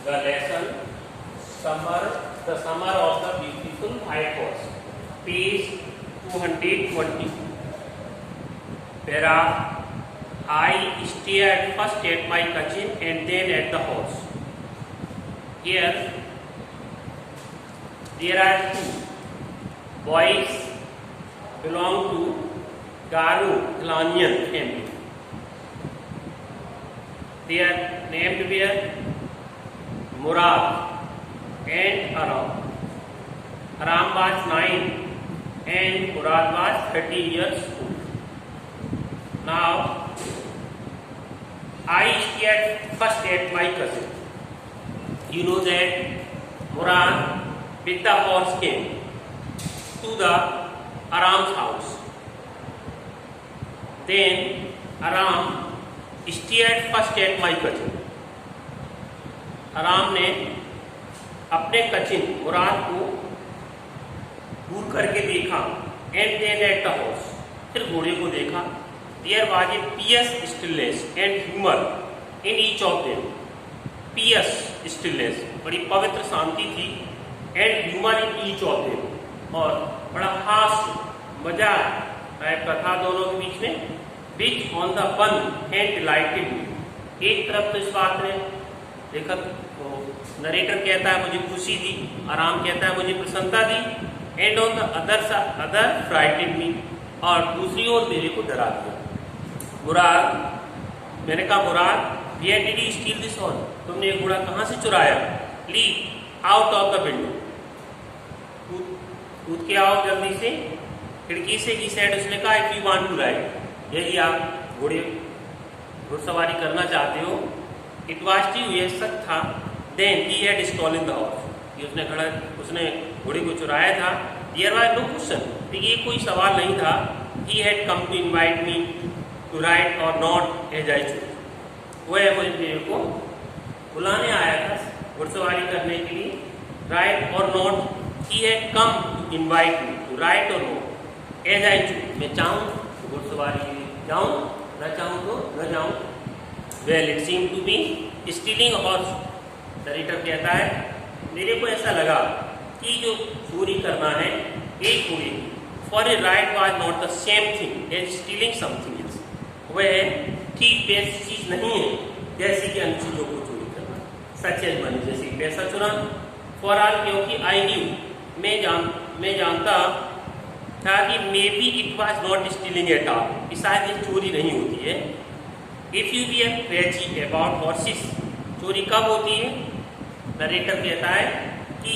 the lesson the summer of the beautiful white horse, page 220. Para I stared first at my cousin and then at the horse. Here there are two boys belong to Garo Clanian family. They are named were Murad and Aram. Aram was 9 and Murad was 13 years old. Now I stared first at my cousin. You know that Murad with the horse came to the Aram's house. Then Aram stared first at my cousin. Aram ने अपने cousin मुराद को दूर करके देखा and then at the horse. फिर घोड़े को देखा. There was a pious stillness and humor in each of them. Pious stillness, बड़ी पवित्र शांति थी and humor in each of them. और बड़ा हास्य मजा टाइप का था दोनों के बीच में. Which on the one hand delighted me. एक तरफ तो इस बात ने देखा, नरेटर कहता है मुझे खुशी दी, आराम कहता है मुझे प्रसन्नता दी, and on the other frightened me, और दूसरी ओर मेरे को डरा दिया. मुराद, मैंने कहा Murad, where did you steal this horse? तुमने ये घोड़ा कहाँ से चुराया? Leap out of the window, कूद के आओ जल्दी से खिड़की से. ही सेड, उसने कहा if you want to ride, यदि आप घुड़सवारी करना चाहते हो. इट वाज ट्रू, ये सच था. Then he had stolen the horse, उसने घोड़े को चुराया था. देयर वाज नो क्वेश्चन, ये कोई सवाल नहीं था. He had come to invite me to ride or not as I choose. वह मेरे को बुलाने आया था घुड़सवारी करने के लिए, ride or not. He had come to invite me to ride or not as I choose. मैं चाहूँ घुड़सवारी जाऊं, न चाहूं तो न जाऊं. Well it seem to be stealing horse. Narrator कहता है मेरे को ऐसा लगा कि जो चोरी करना है एक चोरी for a ride was not the same thing as stealing something else. वह ठीक वैसी चीज नहीं है जैसे कि अन्य चीजों को चोरी करना. सच एज मनी, जैसे पैसा चुराना. फॉर आल, क्योंकि आई न्यू, मैं जानता था कि may be it was not stealing at all, शायद ये चोरी नहीं होती है. If you be crazy about horses, चोरी कब होती है? नरेटर कहता है कि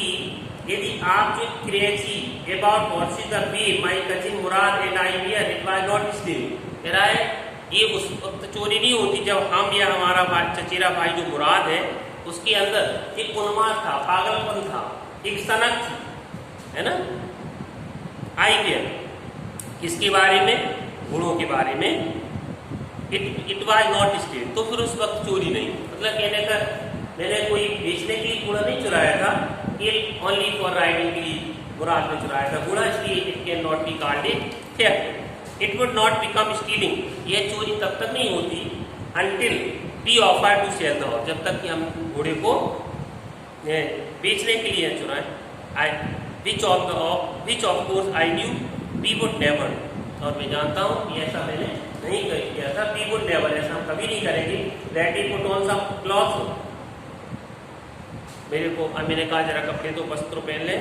यदि आप जो crazy about horses the way my cousin Murad and I hear, it was not stealing. कह रहा है ये उस वक्त चोरी नहीं होती जब हम या हमारा चचेरा भाई जो मुराद है उसके अंदर एक उन्माद था, पागलपन था, एक सनक थी, है ना. आई केयर किसके बारे में? गुणों के बारे में. इट वाज नॉट स्टील, तो फिर उस वक्त चोरी नहीं. मतलब कहने का मैंने कोई बेचने के लिए घोड़ा नहीं चुराया था, ये ओनली फॉर राइडिंग के लिए मुराद ने चुराया था घोड़ा, इसलिए it can not be called a theft. It would not become stealing, यह चोरी तब तक नहीं होती until we offer to sell the horse, जब तक कि हम घोड़े को बेचने के लिए चुराएं. Which of course I knew we would never, और मैं जानता हूँ कि ऐसा मैंने नहीं किया था. We would never, ऐसा हम कभी नहीं करेंगे. Let me put on some clothes, मैंने कहा जरा कपड़े तो वस्त्र पहन ले.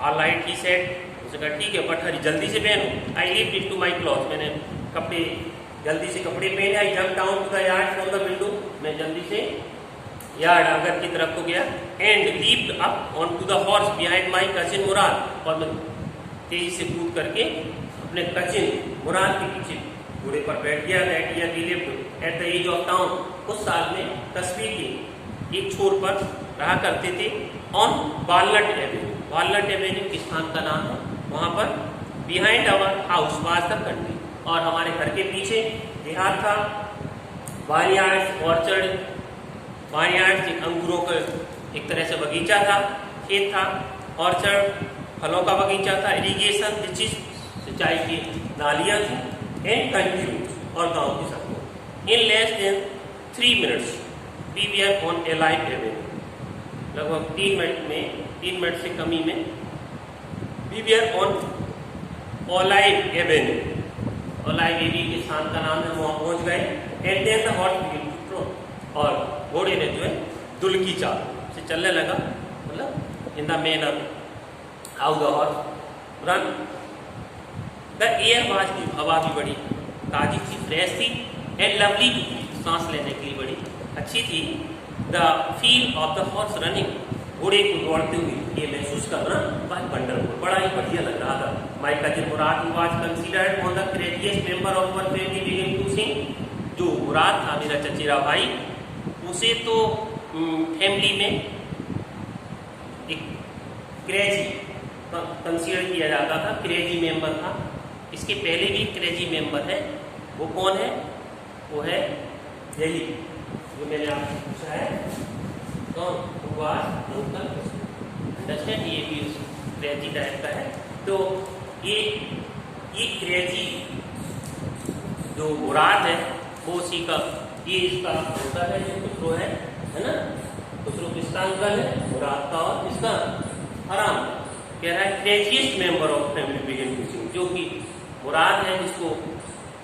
All right, he said, उसने कहा ठीक है बट हरी जल्दी से पहनो. I leaped into my clothes, मैंने जल्दी से कपड़े पहने. I jumped down to the yard from the window, मैं जल्दी से यार्ड आगर की तरफ को गया. And leaped up onto the horse behind my cousin Murad, और मैं तेजी से कूद करके अपने कजिन मुराद के पीछे घोड़े पर बैठ गया. That year we lived at the edge of town, उस साल में कस्बे के एक छोर पर रहा करते थे. On Walnut Avenue, Walnut Avenue किस स्थान का नाम है वहाँ पर. Behind our house was the country, और हमारे घर के पीछे देहात था. वाइनयार्ड्स, ऑर्चर्ड, वाइनयार्ड अंगूरों का एक तरह से बगीचा था, खेत था. ऑर्चर्ड फलों का बगीचा था. इरिगेशन, सिंचाई की नालियाँ थी. एंड कंट्री, और गांव की सड़कों. In less than 3 minutes we were on Olive Avenue, लगभग 3 मिनट से कमी में we were on Olive Avenue. Olive Avenue के स्थान का नाम है, वहाँ पहुँच गए। And then the horse began to trot, और घोड़े ने जो है दुल की चाल से चलने लगा, मतलब in the manner how the horse run. The air was new, हवा भी बड़ी ताजी थी, फ्रेश थी। एंड लवली टू ब्रीथ, सांस लेने के लिए बड़ी अच्छी थी। The feel of the horse running, घोड़े को दौड़ते हुए ये महसूस करना बहुत वंडरफुल, बड़ा ही बढ़िया लग रहा था। My cousin Murad was considered one the craziest member of our family begin to sing. जो मुराद था मेरा चचेरा भाई, उसे तो फैमिली में एक क्रेजी कंसीडर किया जाता था, क्रेजी मेंबर था। इसके पहले भी क्रेजी मेंबर है, वो कौन है? वो है यही जो मैंने आपसे पूछा है, कौन? अंकल। अंडरस्टैंड, ये भी क्रेजी टाइप का है। तो ये क्रेजी जो मुराद है वो उसी का, ये इसका अंकल है, जो खुसरो है ना। खुसरो किसका अंकल है? मुराद का। और इसका आराम कह रहा है craziest member of family begin to sing, जो कि मुराद है जिसको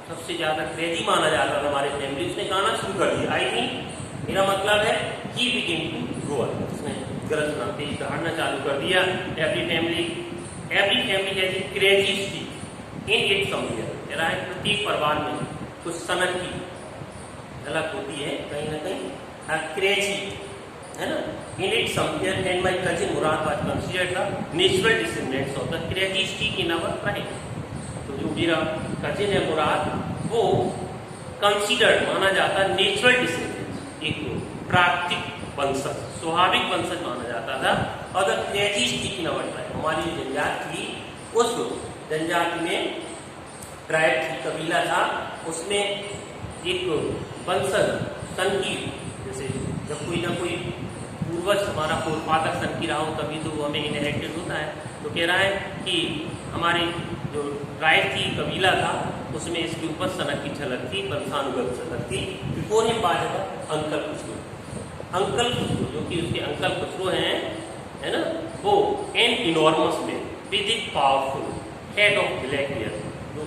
सबसे ज्यादा क्रेजी माना जाता था हमारे फैमिली, उसने गाना शुरू कर दिया। आई थिंक मेरा मतलब है ही बिगिन टू ग्रो, उसने गलत नाम तेज दहाड़ना चालू कर दिया। Every family has a crazy streak in it somewhere, कह रहा है प्रत्येक परिवार में कुछ सनक की झलक होती है कहीं ना कहीं, क्रेजी है ना। In it somewhere and my cousin Murad was considered the natural descendants of the crazy streak in our pride. तो जो मेरा कजिन है मुराद, वो कंसीडर्ड माना जाता नेचुरल डिसेंडेंट्स, एक प्राकृतिक वंशज, स्वाभाविक वंशज माना जाता था। और the crazy streak in our tribe, हमारी जनजाति थी, उस जनजाति में ट्राइब थी, कबीला था, उसमें एक वंशज सन की, जैसे जब कोई ना कोई पूर्वज हमारा पूर्वपादक सन की रहा हो तभी तो वो हमें इनहेरिटेड होता है। तो कह रहा है कि हमारे जो ट्राइब थी, कबीला था, उसमें इसके ऊपर सनक की झलक थी, वंशानुगत सनक थी। Before him was uncle Khosrove, uncle Khosrove जो कि उसके अंकल खुसरो हैं, है ना, वो an enormous man with a powerful head of black hair, जो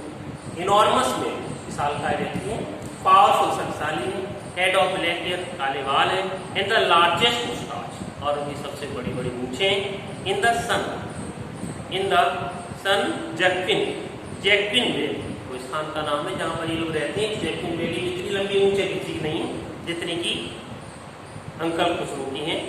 इनॉर्मस में विशालकाय व्यक्ति है, पावरफुल शक्तिशाली है, हेड ऑफ ब्लैक हेयर, काले बाल है, एंड द लार्जेस्ट मुस्टाच, और उनकी सबसे बड़ी बड़ी मूंछें। इन द सन जैक्विन वैली, कोई स्थान का नाम है जहाँ पर ये लोग रहते हैं। जैक्विन वैली में इतनी लंबी ऊंचे किसी की नहीं है जितनी की अंकल खुसरो की हैं।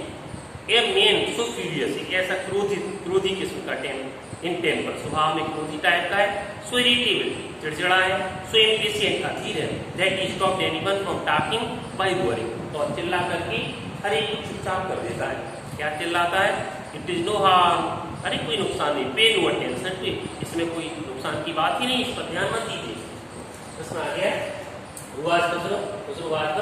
ए मेन सो फ्यूरियस, एक ऐसा क्रोधी किस्म का टेम्पर, स्वभाव में क्रोधी टाइप का है। सो इरिटेबल, चिड़चिड़ा है। सो इम्पेशिएंट, अधीर है। That he stopped anyone from talking by roaring, तो चिल्ला करके हर एक को चुपचाप कर देता है। क्या चिल्लाता है? इट इज नो हार्म, अरे कोई नुकसान नहीं, पे नो अटेंशन टू, इसमें कोई नुकसान की बात ही नहीं, इस पर ध्यान मत दीजिए। प्रश्न आ गया, Khusro was the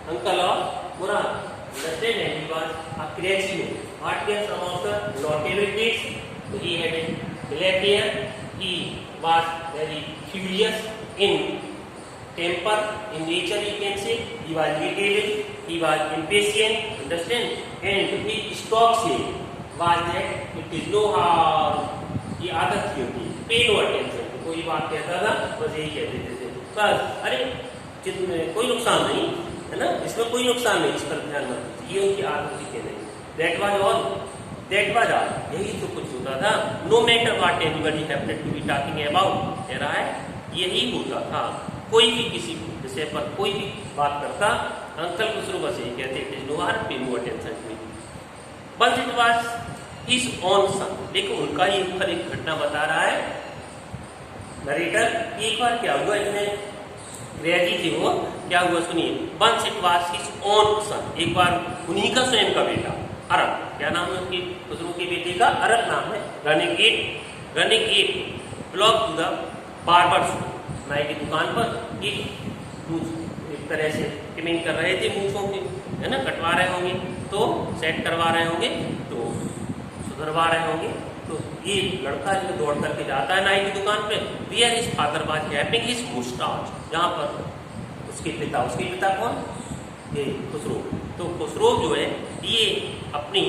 uncle of Murad. Understand, and he was a crazy man. What were some of the notable traits? So he had a black hair. He was very furious in temper, in nature you can say. He was irritable. He was impatient. Understand? And his stock say was that it is no harm. ये आदत थी उनकी, pay no attention. कोई बात कहता था बस यही कहते थे, बस अरे कोई नुकसान नहीं है ना, इसमें कोई नुकसान नहीं, इस पर ध्यान मत दीजिए, ये उनकी आदत थी कहने। दैट वाज ऑल, यही तो कुछ होता था। No matter what anybody happened to be talking about, कह रहा है यही होता था। कोई भी किसी विषय पर कोई भी बात करता, अंकल खुसरो बस यही कहते, it is no harm, pay no attention to it. But it was his own son. देखो उनका ही ऊपर एक घटना बता रहा है नरेटर। एक बार क्या हुआ, इसमें क्रेजी थे वो, क्या हुआ सुनिए। Once it was his own son, एक बार उन्हीं का स्वयं का बेटा अरब, क्या नाम है उसके खुसरो के बेटे का? अरब नाम है। Running at block to the barber shop, नाई की दुकान पर एक तरह से ट्रिमिंग कर रहे थे मूंछों के, है ना, कटवा रहे होंगे, तो सेट करवा रहे होंगे, तो सुधरवा रहे होंगे। तो ये लड़का जो दौड़ करके जाता है नाई की दुकान पे, where his father was having his moustache, जहाँ पर उसके पिता कौन? ये खुसरो। तो खुसरो जो है ये अपनी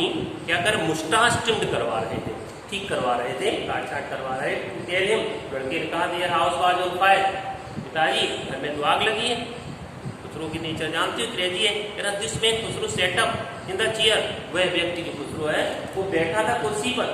क्या कर मुस्टास ट्रिम्ड करवा रहे थे, ठीक करवा रहे थे, काट छाट करवा रहे थे। लड़के ने कहा their house was on fire, पिताजी घर में तो आग लगी है। खुसरो की नेचर जानती हो, क्रेजी है। This man Khusro setup in the chair, वह व्यक्ति जो खुसरो है वो बैठा था कुर्सी पर,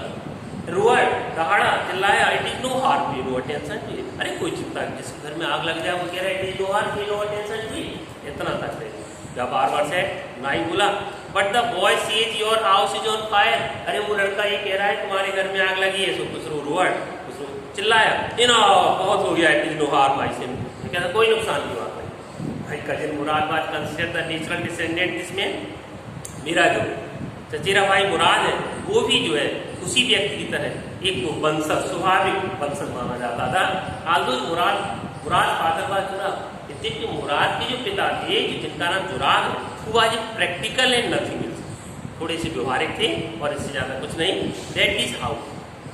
रोअर दहाड़ा चिल्लाया, it is no harm, pay no attention to it. अरे कोई चिंता नहीं, जिसके घर में आग लग जाए वो कह रहा है it is no harm, pay no attention to it, इतना तक है। जब बार बार से नाई बोला but the boy says your house is on fire, अरे वो लड़का ये कह रहा है तुम्हारे घर में आग लगी है। सो खुसरो रोअर, खुसरो चिल्लाया, इनो बहुत हो गया, it is no harm I say, कहता कोई नुकसान नहीं हुआ भाई। Cousin Murad was consider the natural descendant दिसमें, मेरा जो चचेरा भाई मुराद है वो भी जो है उसी व्यक्ति की तरह एक वंशज, स्वाभाविक वंशज माना जाता था। आल्दो मुराद फादर वाज जुराब, जो मुराद के जो पिता थे जिनका नाम जुराब है वो आज प्रैक्टिकल एंड नथिंग एल्स, थोड़े से व्यवहारिक थे और इससे ज्यादा कुछ नहीं। That is how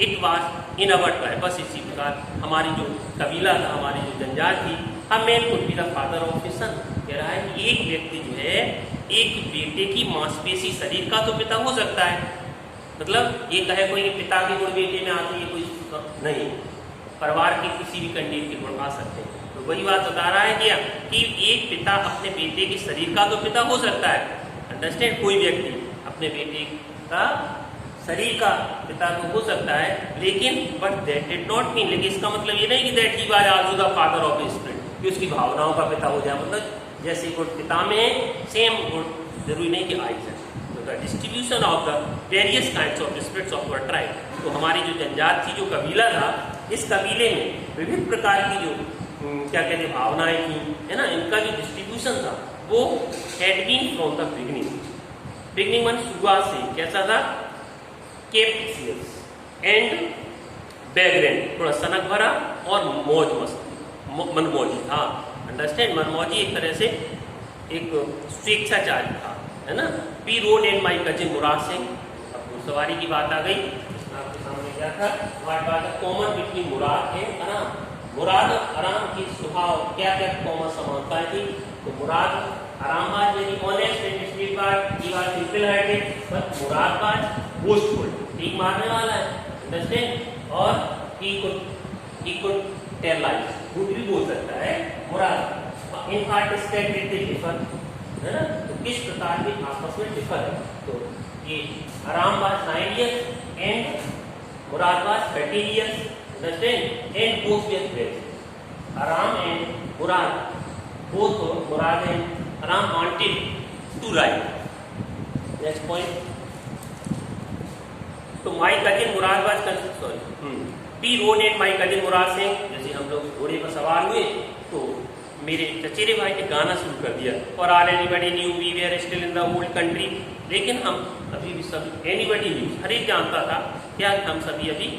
it was in our tribe, बस इसी प्रकार हमारी जो कबीला था, हमारी जो जनजात थी। हम main could be the father of his son, कह रहा है कि एक व्यक्ति जो है एक बेटे की मांसपेशी शरीर का तो पिता हो सकता है, मतलब ये कहे कोई पिता के गुण बेटे में आते हैं, कोई नहीं, परिवार के किसी भी कंडीशन के गुण आ सकते हैं। तो वही बात बता रहा है क्या कि एक पिता अपने बेटे के शरीर का तो पिता हो सकता है, अंडरस्टैंड, कोई व्यक्ति अपने बेटे का शरीर का पिता तो हो सकता है, लेकिन but that did not mean, लेकिन इसका मतलब ये नहीं कि that he was also the father of his spirit, कि उसकी भावनाओं का पिता हो जाए, मतलब जैसे गुण पिता में सेम गुण जरूरी नहीं कि आइज है। तो the distribution of the various kinds of spirits of our tribe, तो हमारी जो जनजात थी, जो कबीला था, इस कबीले में विभिन्न प्रकार की जो क्या कहते हैं भावनाएं थी, है ना, इनका जो डिस्ट्रीब्यूशन था वो had been from the beginning मन शुरुआत से कैसा था, कैप्टियस एंड बैकग्राउंड, थोड़ा सनक भरा और मौज मस्ती, मनमौजी था, अंडरस्टैंड, मनमौजी एक तरह से एक स्वेच्छाचारी था, है ना। We rode and my cousin Murad Singh, अब घुड़सवारी की बात आ गई आपके सामने, क्या था हमारे पास कॉमन बिटवीन मुराद एंड आराम। मुराद आराम की स्वभाव क्या क्या कॉमन समानताएं थी, तो मुराद आराम was very honest and straight forward, he was simple hearted, but Murad was boastful, ठीक मारने वाला है, अंडरस्टैंड, और ही कुड टेल लाइज, झूठ भी बोल सकता है Murad. In part state they differ, है ना, तो किस प्रकार के आपस में डिफर है, तो ये आराम was 9 years and Murad was 13 years, understand, and both were present. Aram and Murad, both Murad and Aram wanted to ride. Next point. तो my cousin Murad was sorry. We rode and my cousin Murad Singh, जैसे हम लोग घोड़े पर सवार हुए तो मेरे चचेरे भाई ने गाना शुरू कर दिया, और all anybody new we were still in the old country, लेकिन हम अभी भी सब एनीबडी न्यू, हर एक जानता था क्या हम सभी अभी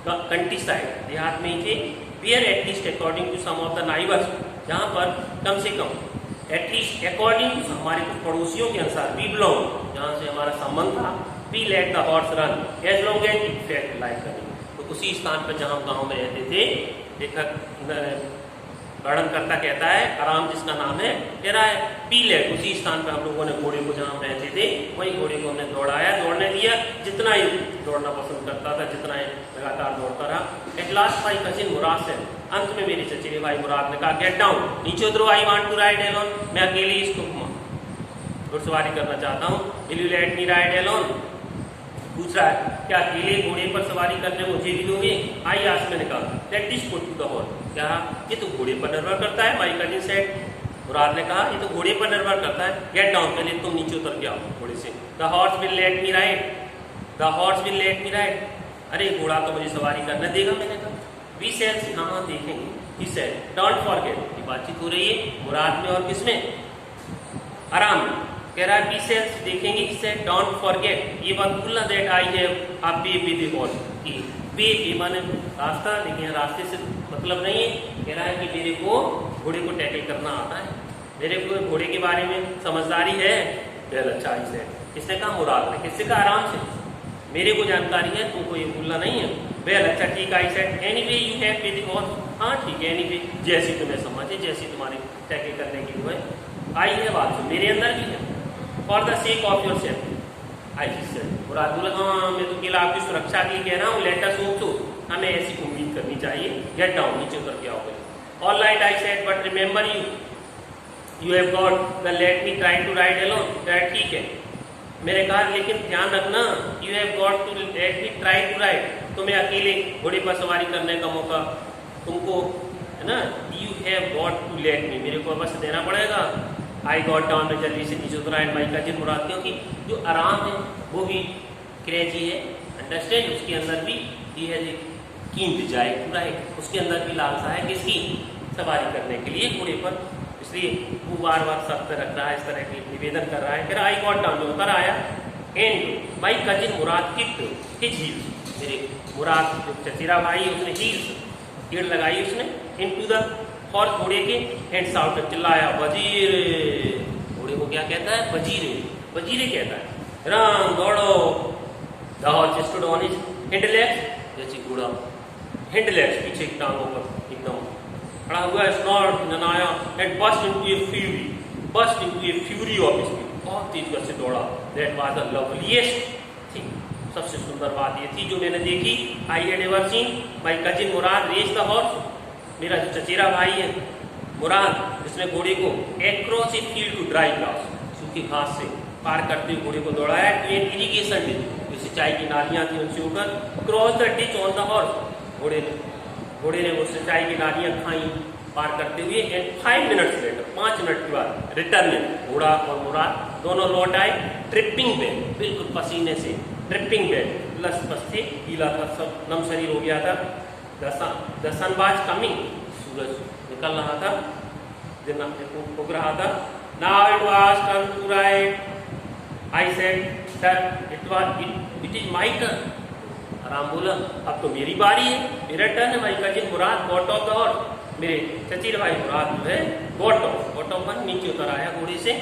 कंट्री साइड देहात में ही थे। Where at least according to some of the neighbours, जहाँ पर कम से कम एटलीस्ट अकॉर्डिंग टू हमारे कुछ पड़ोसियों के अनुसार वी बिलोंग, जहाँ से हमारा संबंध था, we let the horse run as long as it felt like coming, तो उसी स्थान पर जहाँ हम गाँव में रहते थे, लेखक वर्णनकर्ता कहता है आराम जिसका नाम है, कह रहा है पी लेट, उसी स्थान पर हम लोगों ने घोड़े को जहाँ रहते थे वही घोड़े को हमने दौड़ाया, दौड़ने दिया, जितना ही दौड़ना पसंद करता था, जितना ही लगातार दौड़ता रहा। एट लास्ट माई कजिन मुराद से, अंत में मेरे चचेरे भाई मुराद ने कहा गेट डाउन, नीचे उतरो, I want to ride alone, मैं अकेले इसको घुड़सवारी करना चाहता हूँ, will you let me ride alone, पूछ रहा है क्या अकेले घोड़े पर सवारी करने मुझे भी दोगे। आई आज मैंने कहा that is put to the horse, क्या ये तो घोड़े पर निर्भर करता है, माई कजिन सेड, मुराद ने कहा ये तो घोड़े पर निर्भर करता है, गेट डाउन, पहले तुम नीचे उतर के आओ घोड़े से। The horse will let me ride, the horse will let me ride, अरे घोड़ा तो मुझे सवारी करने देगा, मैंने कहा वी सेल, हाँ देखेंगे, ही सेड डोंट फॉरगेट, ये बातचीत हो रही है मुराद में और किसमें, आराम में, कह रहा है सेल्स देखेंगे, इससे डोंट फॉरगेट, ये बात भूलना that I have a way with the horse, कि वे माने रास्ता, लेकिन रास्ते से मतलब नहीं है, कह रहा है कि मेरे को घोड़े को टैकल करना आता है, मेरे को घोड़े के बारे में समझदारी है, वेल अच्छा इसे किसने कहा, मुराद ने, किससे कहा, आराम से, मेरे को जानकारी है, तुमको ये भूलना नहीं है, वेल अच्छा ठीक, I said anyway you have with the horse, हाँ ठीक है, एनीवे जैसी तुम्हें समझ है, जैसी तुम्हारी टैकल करने की वो है। आई है बात मेरे अंदर भी है। For the sake of your safety I said, Murad बोला हाँ मैं तो केवल आपकी सुरक्षा के लिए कह रहा हूँ, लेट अस होप तो हमें ऐसी उम्मीद करनी चाहिए। गेट डाउन, नीचे उतर के आओगे। All right I said, but remember you have got the let me try to ride alone. That ठीक है, मैंने कहा लेकिन ध्यान रखना, you have got to let me try to ride, तुम्हें अकेले घोड़े पर सवारी करने का मौका तुमको है ना। You have got to let me, मेरे को अवश्य देना पड़ेगा। आई गॉट डाउन, मैं जल्दी से नीचे उतरा। एंड माई कजिन मुराद, क्योंकि जो आराम है वो भी क्रेजी है, अंडरस्टैंड। उसके अंदर भी ही है कीन डिजायर टू राइड, उसके अंदर भी लालसा है किसकी, सवारी करने के लिए घोड़े पर। इसलिए वो बार बार शब्द रख रहा है, इस तरह की निवेदन कर रहा है। फिर आई गॉट डाउन, में उतर आया। And my cousin Murad kicked his heels, मेरे मुराद जो चचेरा भाई है उसने हील्स कीड़ लगाई उसने इनटू द हॉर्स, घोड़े के। एंड साउंड, चिल्लाया वजीर, घोड़े को क्या कहता है, वजीरे, वजीरे कहता है। रन, दौड़ो। The horse stood on his hind legs, जैसे घोड़ा हिंड लेग्स पीछे की टांगों पर एकदम खड़ा हुआ है। स्नॉर्ड, ननाया। And burst into a fury, burst into a fury of speed, बहुत तेज गति से दौड़ा। That was the loveliest thing, सबसे सुंदर बात ये थी जो मैंने देखी। I had ever seen my cousin Murad race the horse, मेरा जो चचेरा भाई है मुराद, जिसने घोड़े को across a field to dry grass, सूखी घास से पार करते हुए घोड़े को दौड़ाया। टू एन इरिगेशन डिच, जो सिंचाई की नालियां थी उनसे होकर। Cross the ditch on the horse, घोड़े ने वो सिंचाई की नालियां खाई पार करते हुए। एंड 5 मिनट्स लेटर, 5 मिनट के बाद रिटर्न, घोड़ा और मुराद दोनों लौट आए। ट्रिपिंग बेल, बिल्कुल पसीने से, ट्रिपिंग बेल, लस पस थे, गीला था, सब नम शरीर हो गया था। द सन वाज कमिंग, सूरज निकल रहा था, दिन उग रहा था। Now it was turn to ride, I said that it is my turn. Aram बोला, अब तो मेरी बारी है, मेरा टर्न है। माई cousin Murad got off the horse, मेरे चचेरे भाई मुराद जो है गॉट ऑफ मन, नीचे उतर आया घोड़े से।